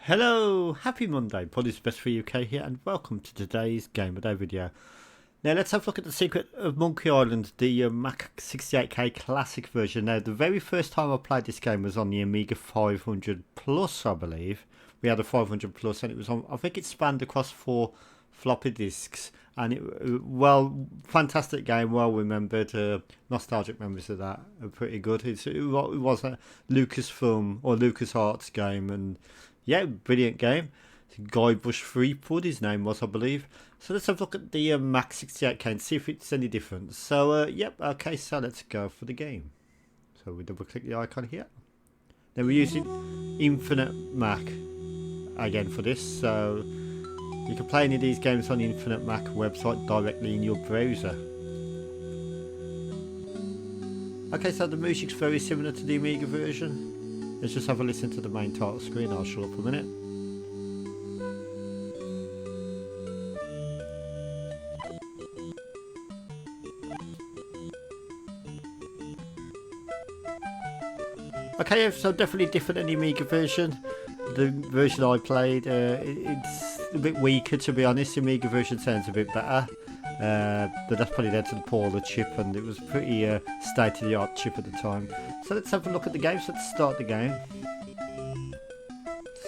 Hello, happy Monday, Poddy's Best for UK here, and welcome to today's Game of Day video. Now let's have a look at the Secret of Monkey Island, the Mac 68K Classic version. Now the very first time I played this game was on the Amiga 500 Plus, I believe. We had a 500 Plus and it was on, I think it spanned across 4 floppy disks, and fantastic game, well remembered, nostalgic memories of that are pretty good. It was a Lucasfilm or LucasArts game, and yeah, brilliant game. Guybrush Threepwood, his name was, I believe. So let's have a look at the Mac 68K and see if it's any different. So, yep, okay, so let's go for the game. So we double click the icon here. Then we're using Infinite Mac again for this. So you can play any of these games on the Infinite Mac website directly in your browser. Okay, so the music's very similar to the Amiga version. Let's just have a listen to the main title screen. I'll shut up a minute. Okay, so definitely different than the Amiga version. The version I played, it's a bit weaker, to be honest. The Amiga version sounds a bit better. But that's probably down to the poor the chip, and it was pretty state-of-the-art chip at the time. So let's have a look at the game. So let's start the game.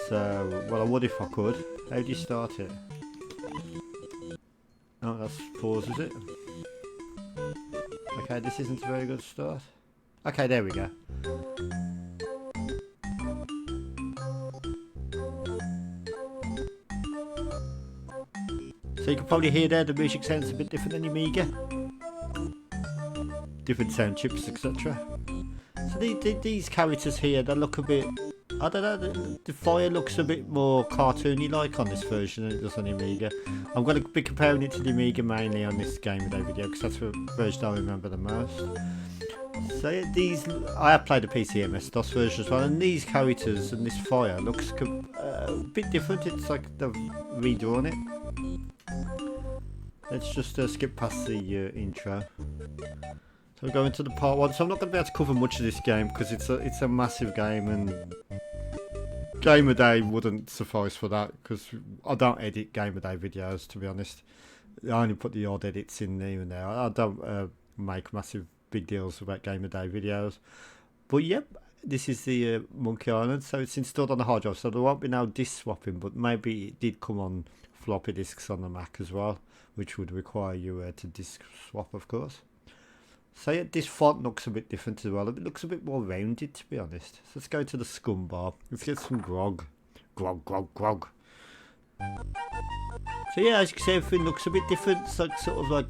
So, well, I would if I could. How do you start it? Oh, that's pause, is it? Okay, this isn't a very good start. Okay, there we go. So you can probably hear there the music sounds a bit different than the Amiga. Different sound chips, etc. So these characters here, they look a bit, I don't know, the fire looks a bit more cartoony like on this version than it does on the Amiga. I'm going to be comparing it to the Amiga mainly on this Game of Day video because that's the version I remember the most. So yeah, I have played the PC MS-DOS version as well, and these characters and this fire looks a bit different. It's like they've redrawn it. Let's just skip past the intro. So we're going to the part 1. So I'm not going to be able to cover much of this game because it's a massive game, and Game of Day wouldn't suffice for that because I don't edit Game of Day videos, to be honest. I only put the odd edits in here and there. I don't make massive big deals about Game of Day videos. But yep, this is the Monkey Island, so it's installed on the hard drive, so there won't be no disk swapping, but maybe it did come on floppy disks on the Mac as well, which would require you to disk swap, of course. So yeah, this font looks a bit different as well. It looks a bit more rounded, to be honest. So let's go to the scum bar. Let's get some grog. Grog. So yeah, as you can see, everything looks a bit different. It's like sort of like,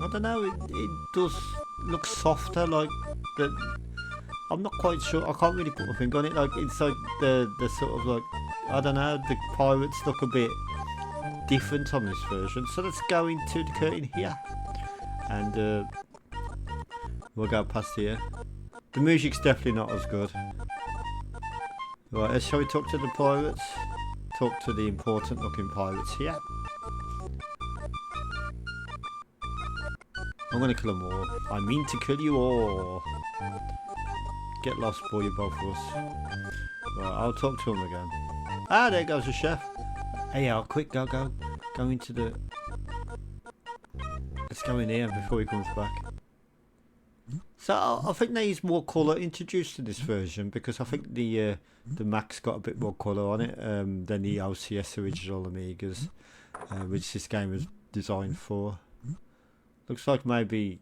I don't know, it does look softer, like the, I'm not quite sure, I can't really put my finger on it. Like it's like the sort of like, I don't know, the pirates look a bit different on this version. So let's go into the curtain here, and we'll go past here. The music's definitely not as good. Right, shall we talk to the pirates? Talk to the important looking pirates here. I'm gonna kill them all. I mean to kill you all. Get lost, boy, you both of us. Right, I'll talk to him again. Ah, there goes the chef. Hey, quick, go into the... Let's go in here before he comes back. So I think there is more colour introduced to this version, because I think the Mac's got a bit more colour on it than the OCS original Amigas, which this game was designed for. Looks like maybe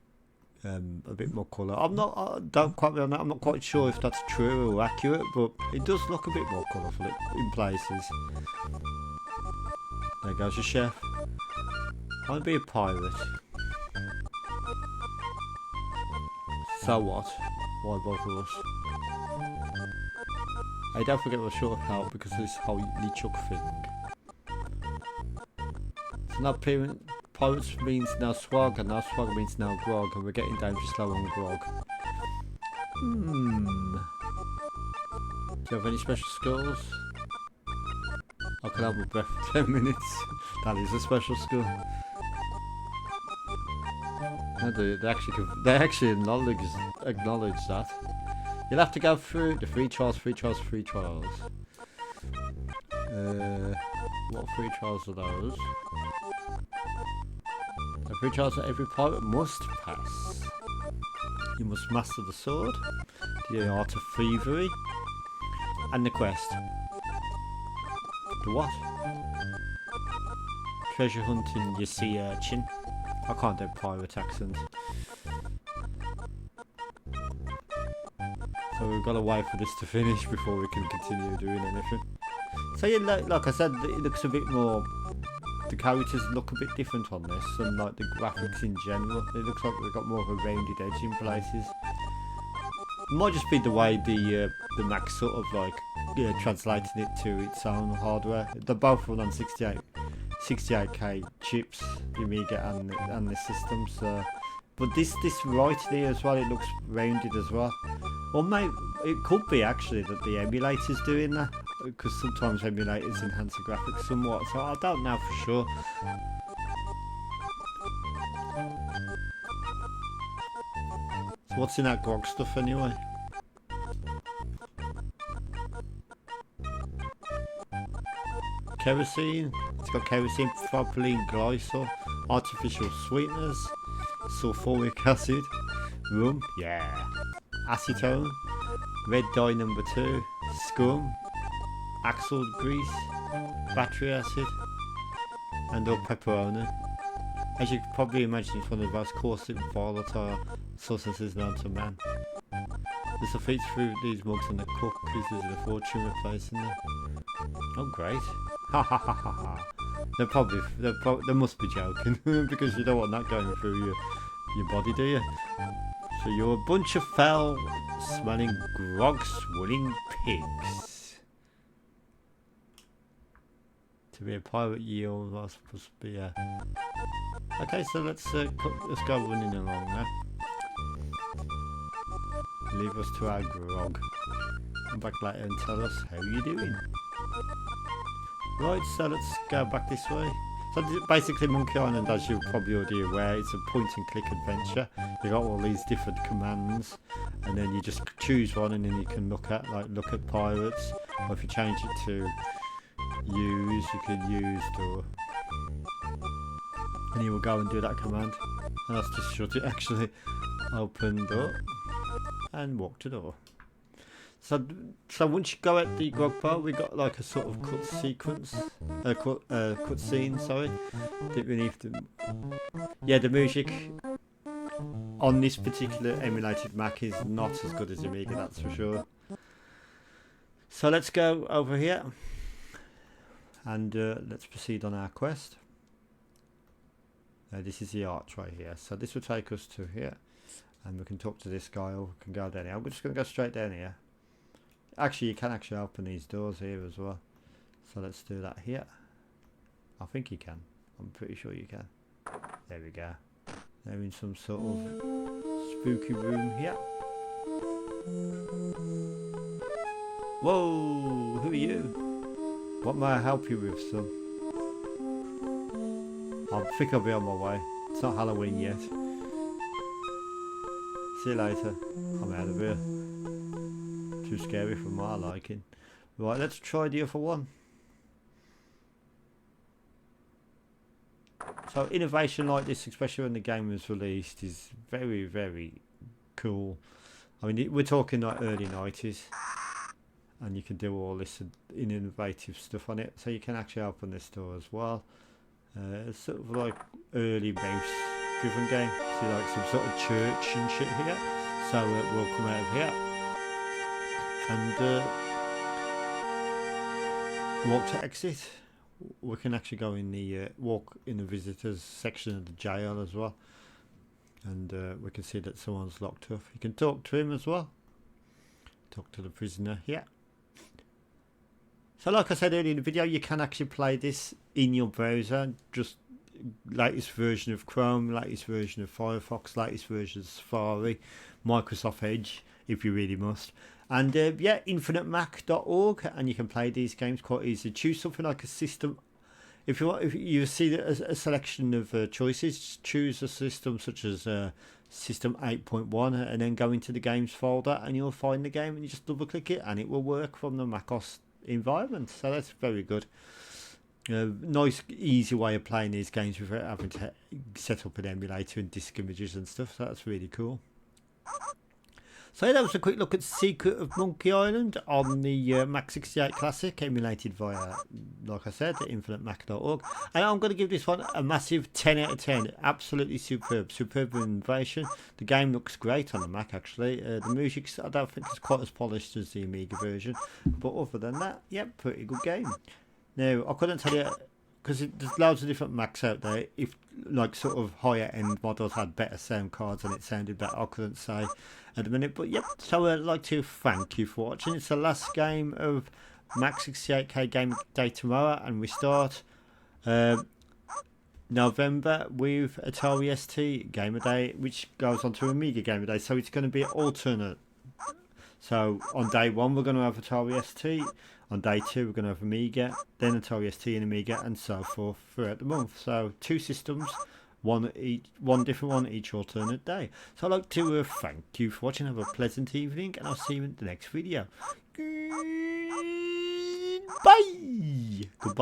a bit more colour. Don't quite be on that. I'm not quite sure if that's true or accurate, but it does look a bit more colourful in places. There goes the chef. I'll be a pirate. So what? Why both of us? Hey, don't forget my short help because of this whole LeChuck thing. So now pirates means now swag, and now swag means now grog, and we're getting dangerously low on grog. Do you have any special skills? I can hold my breath for 10 minutes. That is a special skill. They actually acknowledge that. You'll have to go through the free trials. What free trials are those? The free trials that every pirate must pass. You must master the sword, the art of thievery, and the quest. The what? Treasure hunting your sea urchin. I can't do pirate accent. So we've got to wait for this to finish before we can continue doing anything. So yeah, like I said, it looks a bit more... The characters look a bit different on this, and like the graphics in general. It looks like they've got more of a rounded edge in places. It might just be the way the Mac sort of like translating it to its own hardware. They're both run on 68k chips, the Amiga and the system. So, but this right here as well, it looks rounded as well. Or maybe it could be actually that the emulator's doing that, because sometimes emulators enhance the graphics somewhat. So I don't know for sure. So what's in that grog stuff anyway? Kerosene. It's got kerosene, propylene glycol, artificial sweeteners, sulfuric acid, rum, yeah, acetone, red dye number 2, scum, axle grease, battery acid, and all pepperoni. As you can probably imagine, it's one of the most caustic and volatile substances known to man. The sulfates through these mugs and the cook uses a fortune replacing them. Oh great. Ha ha ha ha ha. They must be joking because you don't want that going through your body, do you? So you're a bunch of foul smelling grog swilling pigs. To be a pirate, you are supposed to be a... Okay, so let's go running along now. Leave us to our grog. Come back later and tell us how you're doing. Right, so let's go back this way. So basically Monkey Island, as you're probably already aware, it's a point and click adventure. You've got all these different commands, and then you just choose one, and then you can look at pirates, or if you change it to use, you can use door. And you will go and do that command. And that's just shut it, actually. Open door and walk to door. So once you go at the grog bar, we got like a sort of cut sequence, cut scene, sorry. That we need to, yeah, the music on this particular emulated Mac is not as good as Amiga, that's for sure. So let's go over here and let's proceed on our quest. This is the arch right here, so this will take us to here, and we can talk to this guy, or we can go down here. I'm just going to go straight down here. Actually, you can actually open these doors here as well, so let's do that here. I think you can. I'm pretty sure you can. There we go. They're in some sort of spooky room here. Whoa, who are you? What may I help you with, son? I think I'll be on my way. It's not Halloween yet. See you later. I'm out of here. Too scary for my liking. Right, let's try the other one. So innovation like this, especially when the game was released, is very, very cool. I mean, we're talking like early 90s, and you can do all this innovative stuff on it. So you can actually open this door as well. It's sort of like early mouse driven game. See like some sort of church and shit here. So we'll come out of here and walk to exit. We can actually go in the walk in the visitors section of the jail as well, and we can see that someone's locked up. You can talk to him as well. Talk to the prisoner here. So like I said earlier in the video, you can actually play this in your browser. Just latest version of Chrome, latest version of Firefox, latest version of Safari, Microsoft Edge if you really must. And yeah, infinitemac.org, and you can play these games quite easily. Choose something like a system. If you see a selection of choices, choose a system such as System 8.1, and then go into the games folder, and you'll find the game, and you just double click it, and it will work from the macOS environment. So that's very good. Nice, easy way of playing these games without having to set up an emulator and disk images and stuff. So that's really cool. So that was a quick look at Secret of Monkey Island on the Mac 68 Classic, emulated via, like I said, infinitemac.org. And I'm going to give this one a massive 10 out of 10. Absolutely superb. Superb innovation. The game looks great on the Mac, actually. The music, I don't think it's quite as polished as the Amiga version. But other than that, yep, pretty good game. Now, I couldn't tell you, because there's loads of different Macs out there, if like sort of higher end models had better sound cards and it sounded better, I couldn't say at the minute. But yep, so I'd like to thank you for watching. It's the last game of Mac 68K Game Day tomorrow, and we start November with Atari ST Gamer Day, which goes on to Amiga Gamer Day, so it's going to be alternate. So on day 1 we're going to have Atari ST, on day 2 we're going to have Amiga, then Atari ST and Amiga, and so forth throughout the month. So 2 systems, one different one each alternate day. So I'd like to thank you for watching. Have a pleasant evening, and I'll see you in the next video. Goodbye. Goodbye.